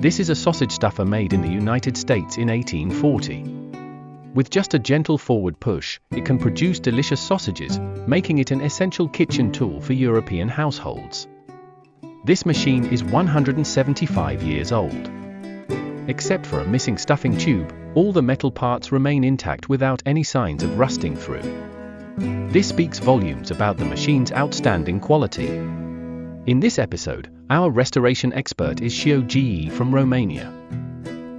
This is a sausage stuffer made in the United States in 1840. With just a gentle forward push, it can produce delicious sausages, making it an essential kitchen tool for European households. This machine is 175 years old. Except for a missing stuffing tube, all the metal parts remain intact without any signs of rusting through. This speaks volumes about the machine's outstanding quality. In this episode, our restoration expert is Xiu Ge from Romania.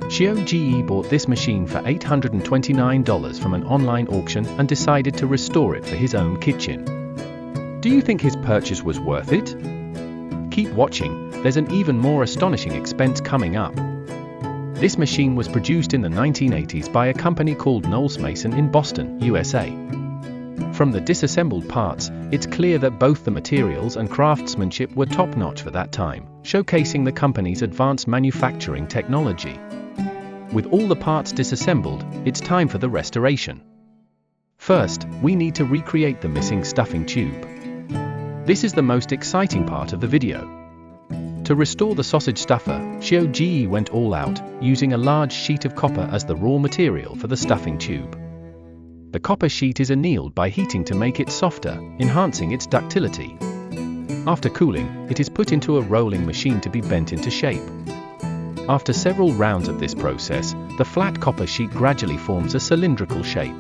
Xiu Ge bought this machine for $829 from an online auction and decided to restore it for his own kitchen. Do you think his purchase was worth it? Keep watching, there's an even more astonishing expense coming up. This machine was produced in the 1980s by a company called Knowles Mason in Boston, USA. From the disassembled parts, it's clear that both the materials and craftsmanship were top-notch for that time, showcasing the company's advanced manufacturing technology. With all the parts disassembled, it's time for the restoration. First, we need to recreate the missing stuffing tube. This is the most exciting part of the video. To restore the sausage stuffer, Xiu Ge went all out, using a large sheet of copper as the raw material for the stuffing tube. The copper sheet is annealed by heating to make it softer, enhancing its ductility. After cooling, it is put into a rolling machine to be bent into shape. After several rounds of this process, the flat copper sheet gradually forms a cylindrical shape.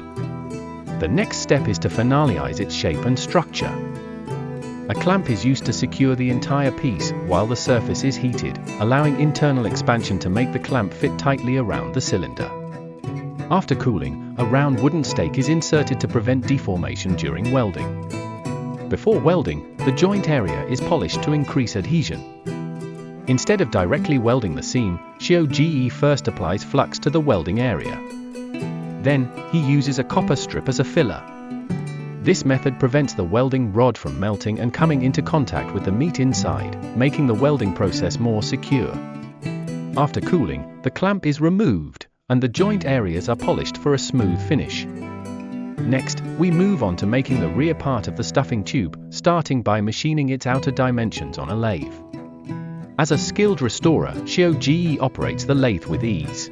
The next step is to finalize its shape and structure. A clamp is used to secure the entire piece while the surface is heated, allowing internal expansion to make the clamp fit tightly around the cylinder. After cooling, a round wooden stake is inserted to prevent deformation during welding. Before welding, the joint area is polished to increase adhesion. Instead of directly welding the seam, Xiu Ge first applies flux to the welding area. Then, he uses a copper strip as a filler. This method prevents the welding rod from melting and coming into contact with the meat inside, making the welding process more secure. After cooling, the clamp is removed, and the joint areas are polished for a smooth finish. Next, we move on to making the rear part of the stuffing tube, starting by machining its outer dimensions on a lathe. As a skilled restorer, Xiu Ge operates the lathe with ease.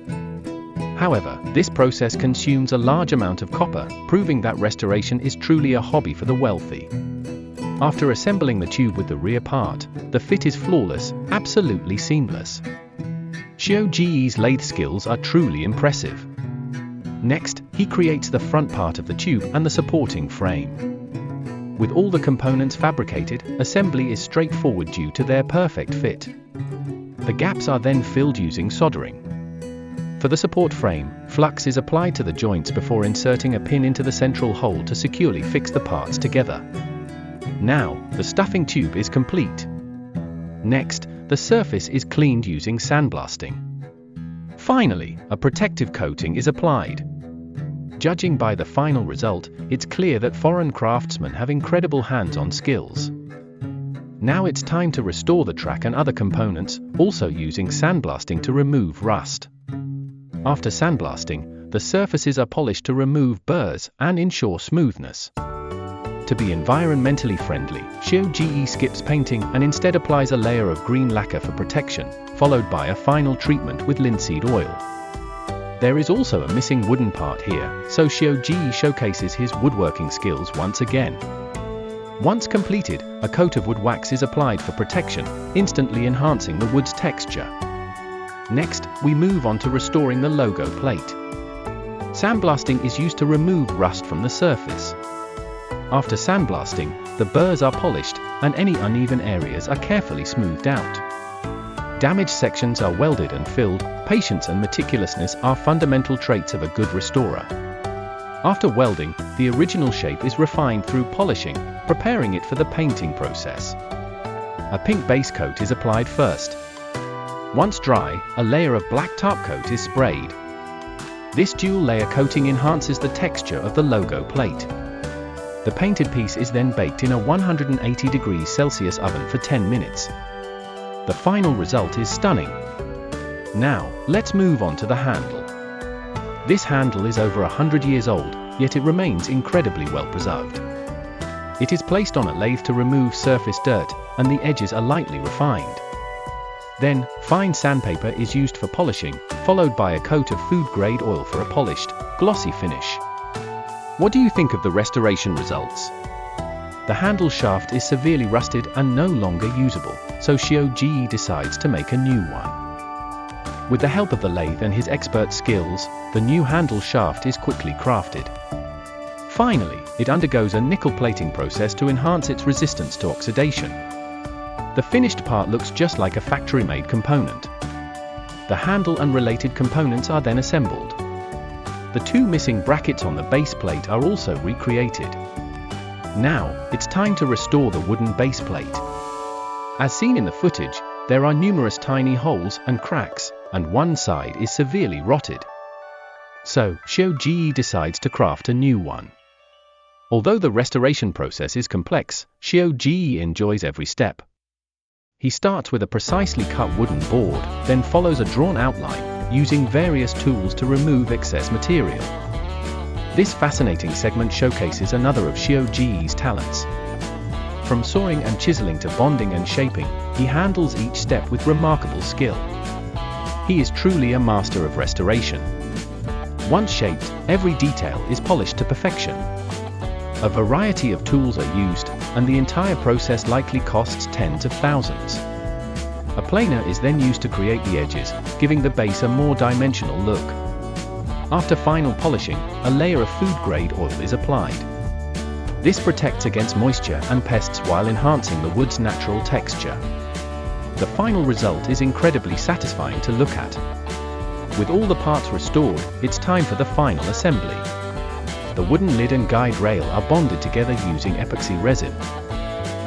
However, this process consumes a large amount of copper, proving that restoration is truly a hobby for the wealthy. After assembling the tube with the rear part, the fit is flawless, absolutely seamless. Xiu Ge's lathe skills are truly impressive. Next, he creates the front part of the tube and the supporting frame. With all the components fabricated, assembly is straightforward due to their perfect fit. The gaps are then filled using soldering. For the support frame, flux is applied to the joints before inserting a pin into the central hole to securely fix the parts together. Now, the stuffing tube is complete. Next, the surface is cleaned using sandblasting. Finally, a protective coating is applied. Judging by the final result, it's clear that foreign craftsmen have incredible hands-on skills. Now it's time to restore the track and other components, also using sandblasting to remove rust. After sandblasting, the surfaces are polished to remove burrs and ensure smoothness. To be environmentally friendly, Xiu Ge skips painting and instead applies a layer of green lacquer for protection, followed by a final treatment with linseed oil. There is also a missing wooden part here, so Xiu Ge showcases his woodworking skills once again. Once completed, a coat of wood wax is applied for protection, instantly enhancing the wood's texture. Next, we move on to restoring the logo plate. Sandblasting is used to remove rust from the surface. After sandblasting, the burrs are polished, and any uneven areas are carefully smoothed out. Damaged sections are welded and filled. Patience and meticulousness are fundamental traits of a good restorer. After welding, the original shape is refined through polishing, preparing it for the painting process. A pink base coat is applied first. Once dry, a layer of black top coat is sprayed. This dual-layer coating enhances the texture of the logo plate. The painted piece is then baked in a 180 degrees Celsius oven for 10 minutes. The final result is stunning. Now, let's move on to the handle. This handle is over 100 years old, yet it remains incredibly well preserved. It is placed on a lathe to remove surface dirt, and the edges are lightly refined. Then, fine sandpaper is used for polishing, followed by a coat of food-grade oil for a polished, glossy finish. What do you think of the restoration results? The handle shaft is severely rusted and no longer usable, so Xiu Ge decides to make a new one. With the help of the lathe and his expert skills, the new handle shaft is quickly crafted. Finally, it undergoes a nickel plating process to enhance its resistance to oxidation. The finished part looks just like a factory-made component. The handle and related components are then assembled. The two missing brackets on the base plate are also recreated. Now, it's time to restore the wooden base plate. As seen in the footage, there are numerous tiny holes and cracks, and one side is severely rotted. So, Xiu Ge decides to craft a new one. Although the restoration process is complex, Xiu Ge enjoys every step. He starts with a precisely cut wooden board, then follows a drawn outline, using various tools to remove excess material. This fascinating segment showcases another of Xiu Ge's talents. From sawing and chiseling to bonding and shaping, he handles each step with remarkable skill. He is truly a master of restoration. Once shaped, every detail is polished to perfection. A variety of tools are used, and the entire process likely costs tens of thousands. A planer is then used to create the edges, giving the base a more dimensional look. After final polishing, a layer of food-grade oil is applied. This protects against moisture and pests while enhancing the wood's natural texture. The final result is incredibly satisfying to look at. With all the parts restored, it's time for the final assembly. The wooden lid and guide rail are bonded together using epoxy resin.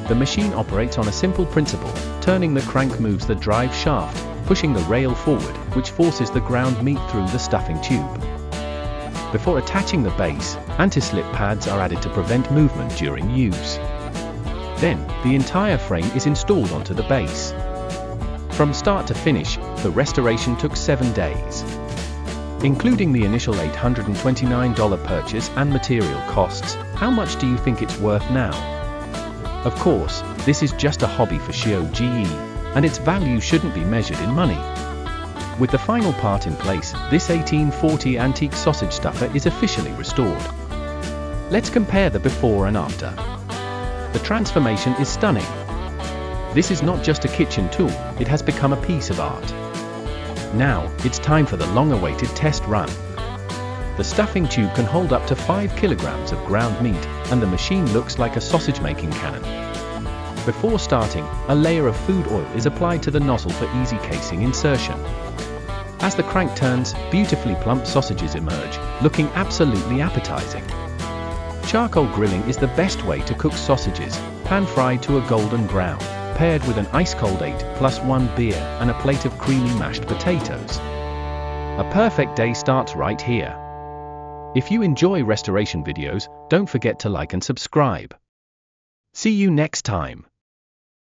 The machine operates on a simple principle: turning the crank moves the drive shaft, pushing the rail forward, which forces the ground meat through the stuffing tube. Before attaching the base, anti-slip pads are added to prevent movement during use. Then, the entire frame is installed onto the base. From start to finish, the restoration took 7 days. Including the initial $829 purchase and material costs, how much do you think it's worth now? Of course, this is just a hobby for Xiu Ge, and its value shouldn't be measured in money. With the final part in place, this 1840 antique sausage stuffer is officially restored. Let's compare the before and after. The transformation is stunning. This is not just a kitchen tool, it has become a piece of art. Now, it's time for the long-awaited test run. The stuffing tube can hold up to 5 kilograms of ground meat, and the machine looks like a sausage-making cannon. Before starting, a layer of food oil is applied to the nozzle for easy casing insertion. As the crank turns, beautifully plump sausages emerge, looking absolutely appetizing. Charcoal grilling is the best way to cook sausages, pan-fried to a golden brown, paired with an ice-cold 8+1 beer and a plate of creamy mashed potatoes. A perfect day starts right here. If you enjoy restoration videos, don't forget to like and subscribe. See you next time.